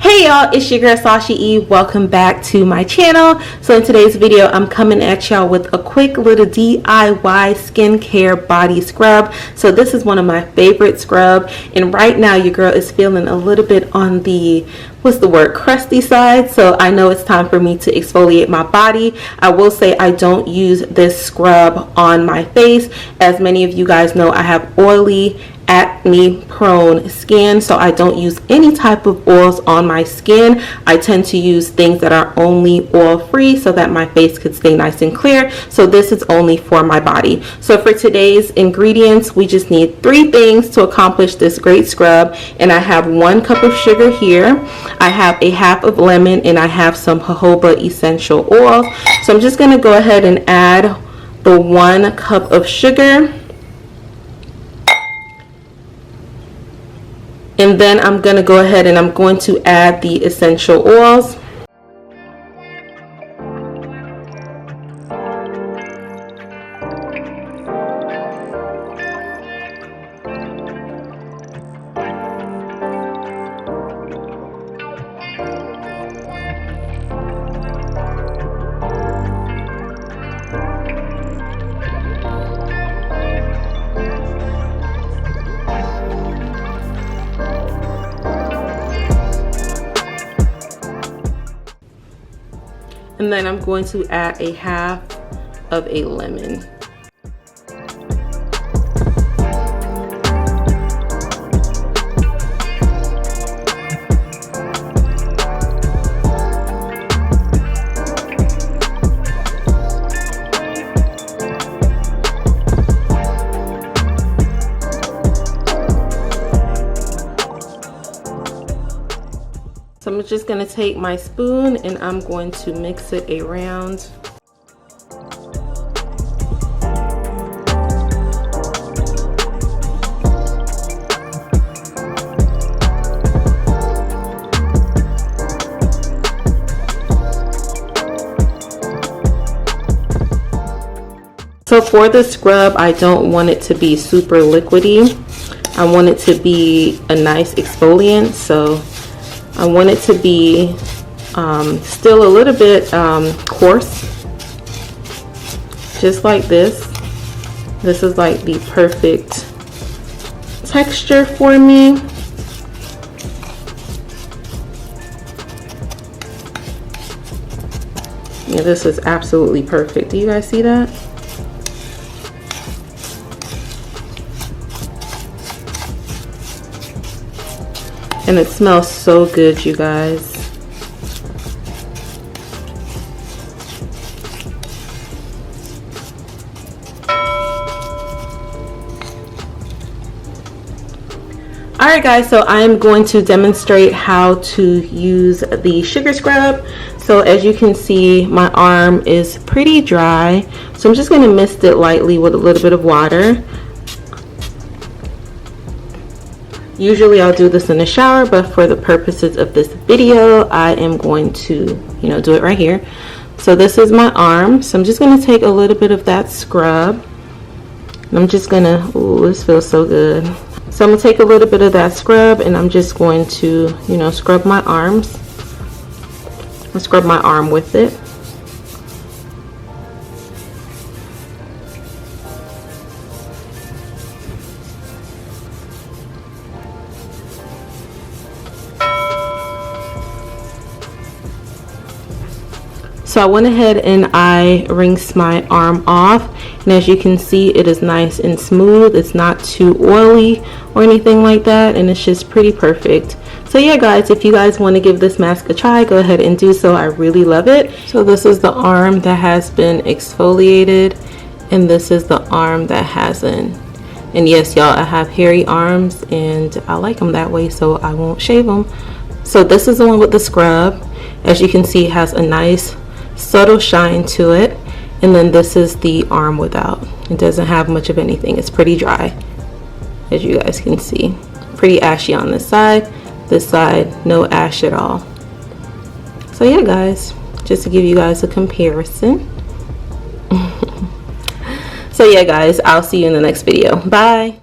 Hey y'all, it's your girl Sashie E. Welcome back to my channel. So in today's video, I'm coming at y'all with a quick little DIY skincare body scrub. So this is one of my favorite scrub, and right now your girl is feeling a little bit on the crusty side. So I know it's time for me to exfoliate my body. I will say I don't use this scrub on my face. As many of you guys know, I have oily, acne prone skin, so I don't use any type of oils on my skin. I tend to use things that are only oil free so that my face could stay nice and clear. So this is only for my body. So for today's ingredients, we just need 3 things to accomplish this great scrub, and I have 1 cup of sugar here, I have a half of lemon, and I have some jojoba essential oils. So I'm just going to go ahead and add the 1 cup of sugar. And then I'm going to go ahead and I'm going to add the essential oils. And then I'm going to add a half of a lemon. So I'm just going to take my spoon and I'm going to mix it around. So for the scrub, I don't want it to be super liquidy. I want it to be a nice exfoliant. So I want it to be still a little bit coarse, just like this. This is like the perfect texture for me. Yeah, this is absolutely perfect. Do you guys see that? And it smells so good, you guys. Alright guys, so I am going to demonstrate how to use the sugar scrub. So as you can see, my arm is pretty dry. So I'm just going to mist it lightly with a little bit of water. Usually I'll do this in the shower, but for the purposes of this video, I am going to, do it right here. So this is my arm. So I'm just going to take a little bit of that scrub. And I'm just going to, ooh, this feels so good. So I'm going to take a little bit of that scrub and I'm just going to, scrub my arms. I'll scrub my arm with it. So I went ahead and I rinsed my arm off, and as you can see, it is nice and smooth. It's not too oily or anything like that, and it's just pretty perfect. So yeah guys, if you guys want to give this mask a try, go ahead and do so. I really love it. So this is the arm that has been exfoliated, and this is the arm that hasn't. And yes y'all, I have hairy arms and I like them that way, so I won't shave them. So this is the one with the scrub. As you can see, it has a nice subtle shine to it, and then this is the arm without. It doesn't have much of anything. It's pretty dry, as you guys can see. Pretty ashy on this side no ash at all. So yeah guys, just to give you guys a comparison. So yeah guys, I'll see you in the next video. Bye.